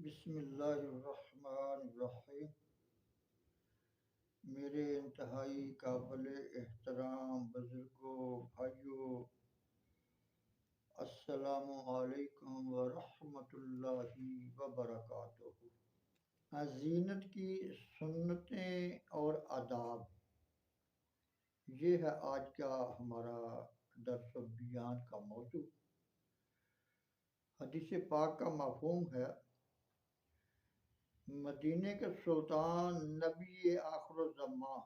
بسم اللہ الرحمن الرحیم۔ میرے انتہائی قابل احترام بزرگوں، بھائیوں، السلام علیکم ورحمۃ اللہ وبرکاتہ۔ زینت کی سنتیں اور آداب، یہ ہے آج کا ہمارا درس و بیان کا موضوع۔ حدیث پاک کا مفہوم ہے، مدینے کے سلطان نبی آخر الزمان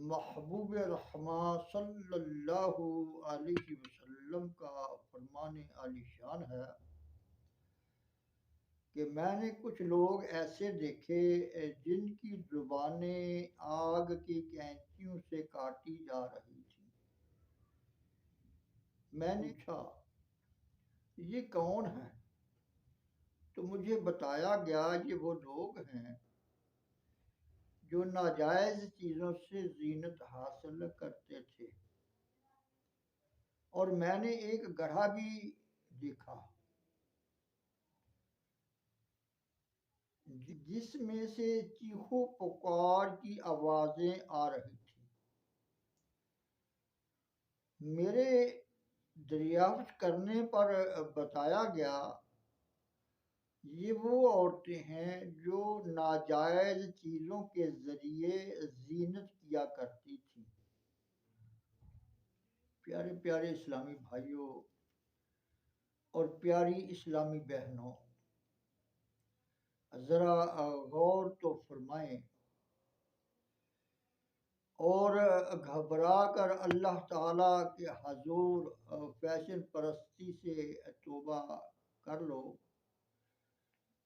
محبوب رحمٰ صلی اللہ علیہ وسلم کا فرمان عالی شان ہے کہ میں نے کچھ لوگ ایسے دیکھے جن کی زبانیں آگ کی کینچیوں سے کاٹی جا رہی تھیں۔ میں نے پوچھا، یہ کون ہیں؟ تو مجھے بتایا گیا یہ وہ لوگ ہیں جو ناجائز چیزوں سے زینت حاصل کرتے تھے۔ اور میں نے ایک گڑھا بھی دیکھا جس میں سے چیخو پکار کی آوازیں آ رہی تھیں۔ میرے دریافت کرنے پر بتایا گیا یہ وہ عورتیں ہیں جو ناجائز چیزوں کے ذریعے زینت کیا کرتی تھیں۔ پیارے پیارے اسلامی بھائیوں اور پیاری اسلامی بہنوں، ذرا غور تو فرمائیں اور گھبرا کر اللہ تعالیٰ کے حضور فیشن پرستی سے توبہ کر لو۔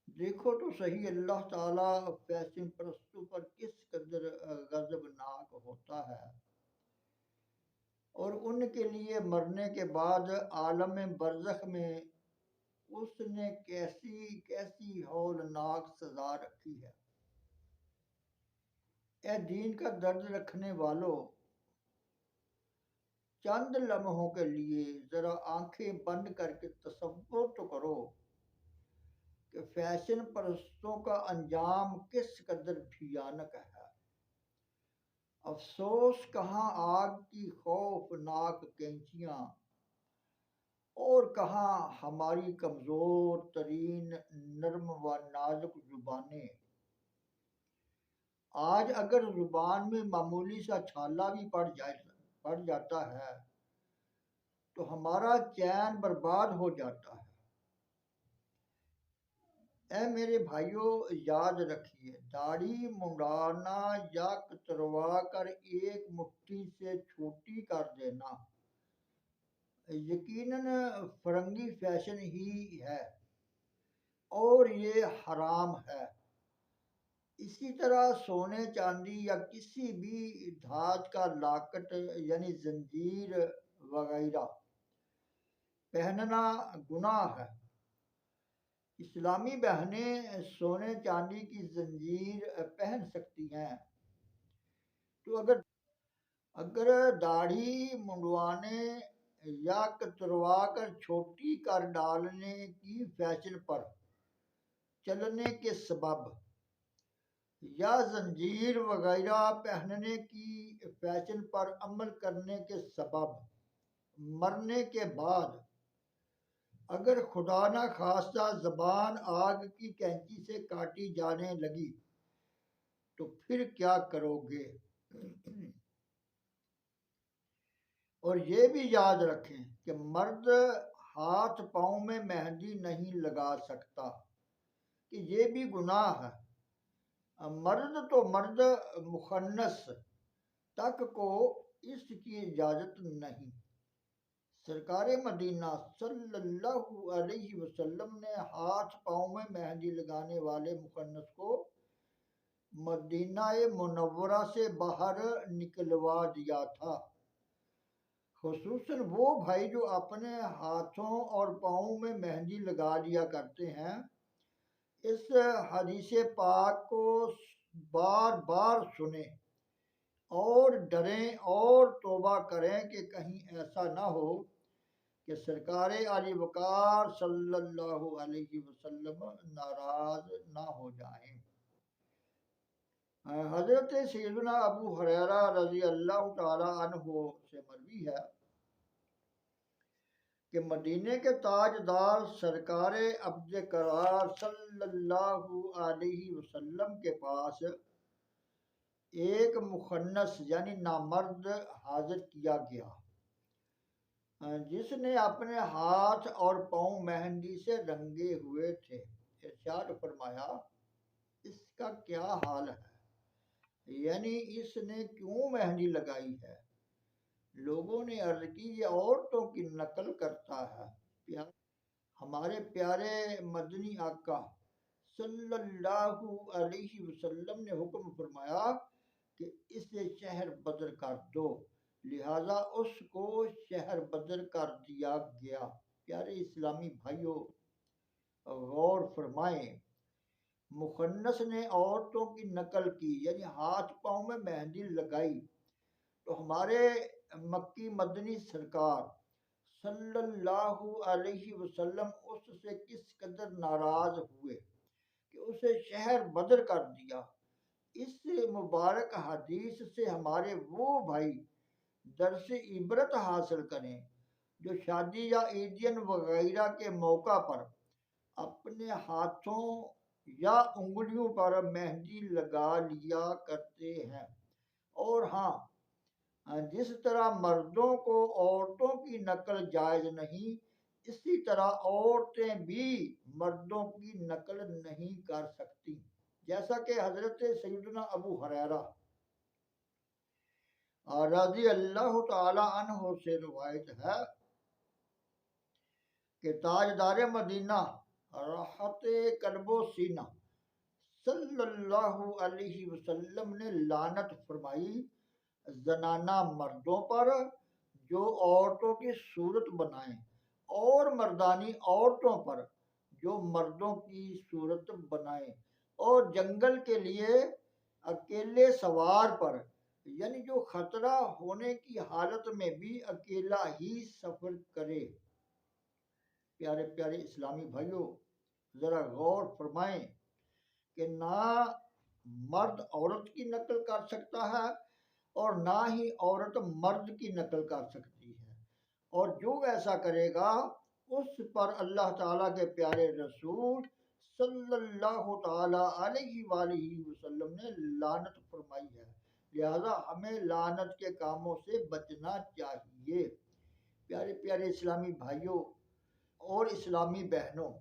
دیکھو تو صحیح اللہ تعالیٰ فیشن پرستوں پر کس قدر غضبناک ہوتا ہے، اور ان کے لیے مرنے کے بعد عالم برزخ میں اس نے کیسی کیسی ہولناک سزا رکھی ہے۔ اے دین کا درد رکھنے والو، چند لمحوں کے لیے ذرا آنکھیں بند کر کے تصور تو کرو کہ فیشن پرستوں کا انجام کس قدر بھیانک ہے۔ افسوس کہاں آگ کی خوفناک کینچیاں اور کہاں ہماری کمزور ترین نرم و نازک زبانیں۔ آج اگر زبان میں معمولی سا چھالا بھی پڑ جاتا ہے تو ہمارا چین برباد ہو جاتا ہے۔ اے میرے بھائیوں، یاد رکھیے، داڑھی منڈانا یا کتروا کر ایک مٹھی سے چھوٹی کر دینا یقیناً فرنگی فیشن ہی ہے اور یہ حرام ہے۔ اسی طرح سونے چاندی یا کسی بھی دھات کا لاکٹ یعنی زنجیر وغیرہ پہننا گناہ ہے۔ اسلامی بہنیں سونے چاندی کی زنجیر پہن سکتی ہیں، تو اگر داڑھی منڈوانے یا کتروا کر چھوٹی کر ڈالنے کی فیشن پر چلنے کے سبب یا زنجیر وغیرہ پہننے کی فیشن پر عمل کرنے کے سبب مرنے کے بعد اگر خدا نہ خواستہ زبان آگ کی کینچی سے کاٹی جانے لگی تو پھر کیا کرو گے؟ اور یہ بھی یاد رکھیں کہ مرد ہاتھ پاؤں میں مہندی نہیں لگا سکتا کہ یہ بھی گناہ ہے۔ مرد تو مرد مخنث تک کو اس کی اجازت نہیں۔ سرکار مدینہ صلی اللہ علیہ وسلم نے ہاتھ پاؤں میں مہندی لگانے والے مخنث کو مدینہ منورہ سے باہر نکلوا دیا تھا۔ خصوصاً وہ بھائی جو اپنے ہاتھوں اور پاؤں میں مہندی لگا لیا کرتے ہیں، اس حدیث پاک کو بار بار سنیں اور ڈریں اور توبہ کریں کہ کہیں ایسا نہ ہو کہ سرکار علی وقار صلی اللہ علیہ وسلم ناراض نہ ہو جائیں۔ حضرت سیدنا ابو ہریرہ رضی اللہ تعالی عنہ سے مروی ہے کہ مدینے کے تاجدار سرکار عبد قرار صلی اللہ علیہ وسلم کے پاس ایک مخنث یعنی نامرد حاضر کیا گیا، جس نے اپنے ہاتھ اور پاؤں مہندی سے رنگے ہوئے تھے۔ ارشاد فرمایا، اس کا کیا حال ہے، یعنی اس نے کیوں مہندی لگائی ہے؟ لوگوں نے عرض کی، یہ عورتوں کی نقل کرتا ہے۔ ہمارے پیارے مدنی آقا صلی اللہ علیہ وسلم نے حکم فرمایا کہ اسے شہر بدر کر دو، لہذا اس کو شہر بدر کر دیا گیا۔ پیارے اسلامی بھائیوں، غور فرمائیں، مخنث نے عورتوں کی نقل کی یعنی ہاتھ پاؤں میں مہندی لگائی، تو ہمارے مکی مدنی سرکار صلی اللہ علیہ وسلم اس سے کس قدر ناراض ہوئے کہ اسے شہر بدر کر دیا۔ اس مبارک حدیث سے ہمارے وہ بھائی درس عبرت حاصل کریں جو شادی یا عیدین وغیرہ کے موقع پر اپنے ہاتھوں یا انگلیوں پر مہندی لگا لیا کرتے ہیں۔ اور ہاں، جس طرح مردوں کو عورتوں کی نقل جائز نہیں، اسی طرح عورتیں بھی مردوں کی نقل نہیں کر سکتی، جیسا کہ حضرت سیدنا ابو ہریرہ رضی اللہ تعالی عنہ سے روایت ہے کہ تاجدار مدینہ راحت قلب و سینہ صلی اللہ علیہ وسلم نے لعنت فرمائی زنانہ مردوں پر جو عورتوں کی صورت بنائیں، اور مردانی عورتوں پر جو مردوں کی صورت بنائیں، اور جنگل کے لیے اکیلے سوار پر یعنی جو خطرہ ہونے کی حالت میں بھی اکیلا ہی سفر کرے۔ پیارے پیارے اسلامی بھائیوں، ذرا غور فرمائیں کہ نہ مرد عورت کی نقل کر سکتا ہے اور نہ ہی عورت مرد کی نقل کر سکتی ہے، اور جو ایسا کرے گا اس پر اللہ تعالیٰ کے پیارے رسول صلی اللہ تعالیٰ علیہ وآلہ وسلم نے لعنت فرمائی ہے۔ لہذا ہمیں لعنت کے کاموں سے بچنا چاہیے۔ پیارے پیارے اسلامی بھائیوں اور اسلامی بہنوں،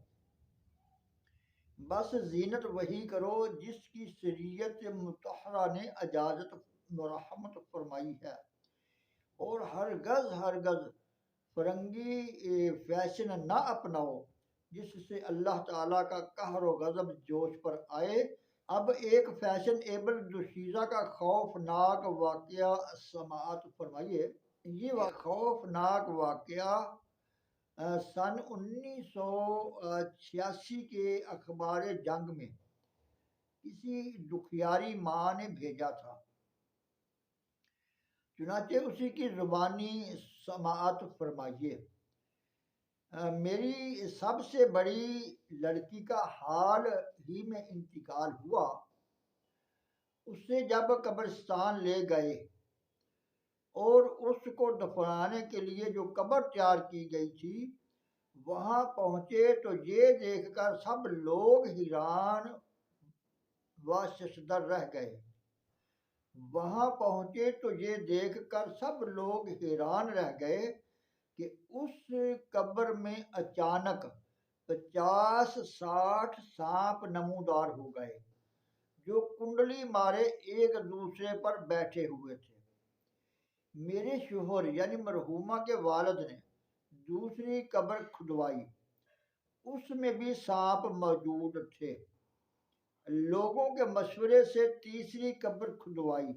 بس زینت وہی کرو جس کی شریعت مطہرہ نے اجازت مرحمت فرمائی ہے، اور ہرگز فرنگی فیشن نہ اپناؤ جس سے اللہ تعالیٰ کا قہر و غضب جوش پر آئے۔ اب ایک فیشن ایبل دوشیزہ کا خوفناک واقعہ سماعت فرمائیے۔ یہ خوفناک واقعہ سن 1986 کے اخبار جنگ میں کسی دکھیاری ماں نے بھیجا تھا، چنانچہ اسی کی زبانی سماعت فرمائیے۔ میری سب سے بڑی لڑکی کا حال ہی میں انتقال ہوا، اسے جب قبرستان لے گئے اور اس کو دفنانے کے لیے جو قبر تیار کی گئی تھی وہاں پہنچے تو یہ دیکھ کر سب لوگ حیران و ششدر رہ گئے۔ وہاں پہنچے تو یہ دیکھ کر سب لوگ حیران رہ گئے کہ اس قبر میں اچانک 50-60 سانپ نمودار ہو گئے جو کنڈلی مارے ایک دوسرے پر بیٹھے ہوئے تھے۔ میرے شوہر یعنی مرحومہ کے والد نے دوسری قبر کھدوائی، اس میں بھی سانپ موجود تھے۔ لوگوں کے مشورے سے تیسری قبر کھدوائی،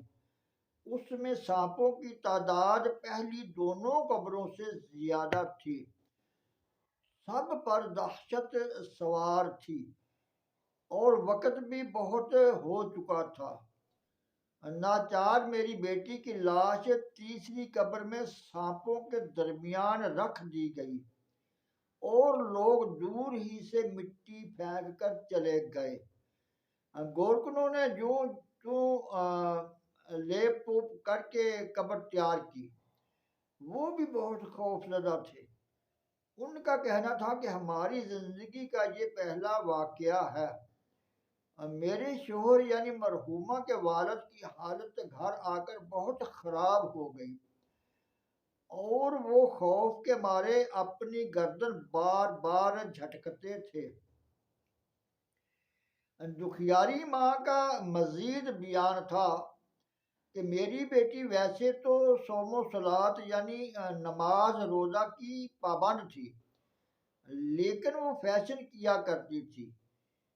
اس میں سانپوں کی تعداد پہلی دونوں قبروں سے زیادہ تھی۔ سب پر دہشت سوار تھی اور وقت بھی بہت ہو چکا تھا۔ ناچار میری بیٹی کی لاش تیسری قبر میں سانپوں کے درمیان رکھ دی گئی اور لوگ دور ہی سے مٹی پھینک کر چلے گئے۔ گورکنوں نے جو جو لیپ پوپ کر کے قبر تیار کی، وہ بھی بہت خوف زدہ تھے۔ ان کا کہنا تھا کہ ہماری زندگی کا یہ پہلا واقعہ ہے۔ میرے شوہر یعنی مرحومہ کے والد کی حالت گھر آ کر بہت خراب ہو گئی اور وہ خوف کے مارے اپنی گردن بار بار جھٹکتے تھے۔ دکھیاری ماں کا مزید بیان تھا کہ میری بیٹی ویسے تو صوم و صلات یعنی نماز روزہ کی پابند تھی، لیکن وہ فیشن کیا کرتی تھی۔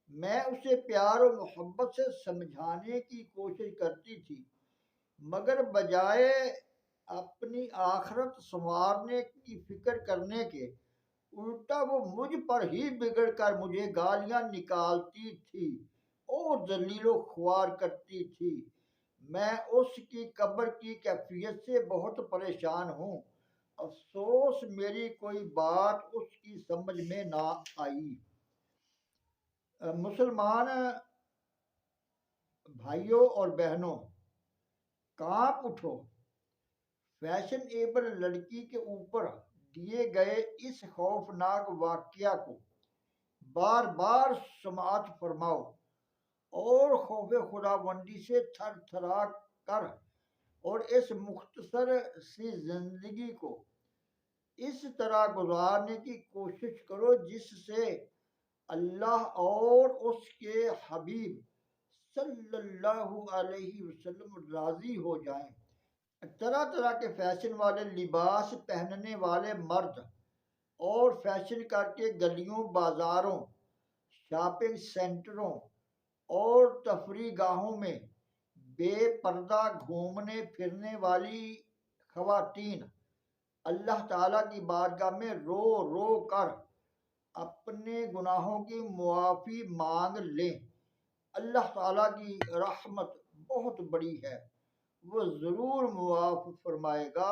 میں اسے پیار و محبت سے سمجھانے کی کوشش کرتی تھی، مگر بجائے اپنی آخرت سنوارنے کی فکر کرنے کے، الٹا وہ مجھ پر ہی بگڑ کر مجھے گالیاں نکالتی تھی اور ذلیل و خوار کرتی تھی۔ میں اس کی قبر کی کیفیت سے بہت پریشان ہوں۔ افسوس میری کوئی بات اس کی سمجھ میں نہ آئی۔ مسلمان بھائیوں اور بہنوں، کانپ اٹھو! فیشن ایبل لڑکی کے اوپر دیے گئے اس خوفناک واقعہ کو بار بار سماعت فرماؤ اور خوف خداوندی سے تھر تھرا کر اور اس مختصر سی زندگی کو اس طرح گزارنے کی کوشش کرو جس سے اللہ اور اس کے حبیب صلی اللہ علیہ وسلم راضی ہو جائیں۔ طرح طرح کے فیشن والے لباس پہننے والے مرد اور فیشن کر کے گلیوں، بازاروں، شاپنگ سینٹروں اور تفریح گاہوں میں بے پردہ گھومنے پھرنے والی خواتین اللہ تعالیٰ کی بارگاہ میں رو رو کر اپنے گناہوں کی معافی مانگ لیں۔ اللہ تعالیٰ کی رحمت بہت بڑی ہے، وہ ضرور معاف فرمائے گا۔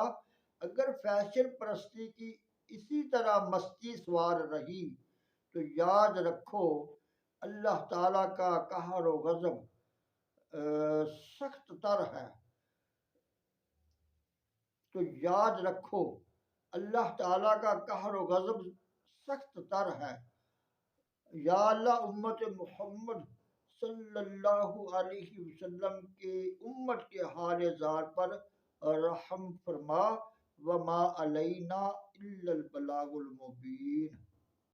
اگر فیشن پرستی کی اسی طرح مستی سوار رہی تو یاد رکھو اللہ تعالیٰ کا قہر و غضب سخت تر ہے۔ تو یاد رکھو اللہ تعالیٰ کا قہر و غضب سخت تر ہے۔ یا اللہ امت محمد صلی اللہ علیہ وسلم کے امت کے حال زار پر رحم فرما۔ وما علینا الا البلاغ المبین۔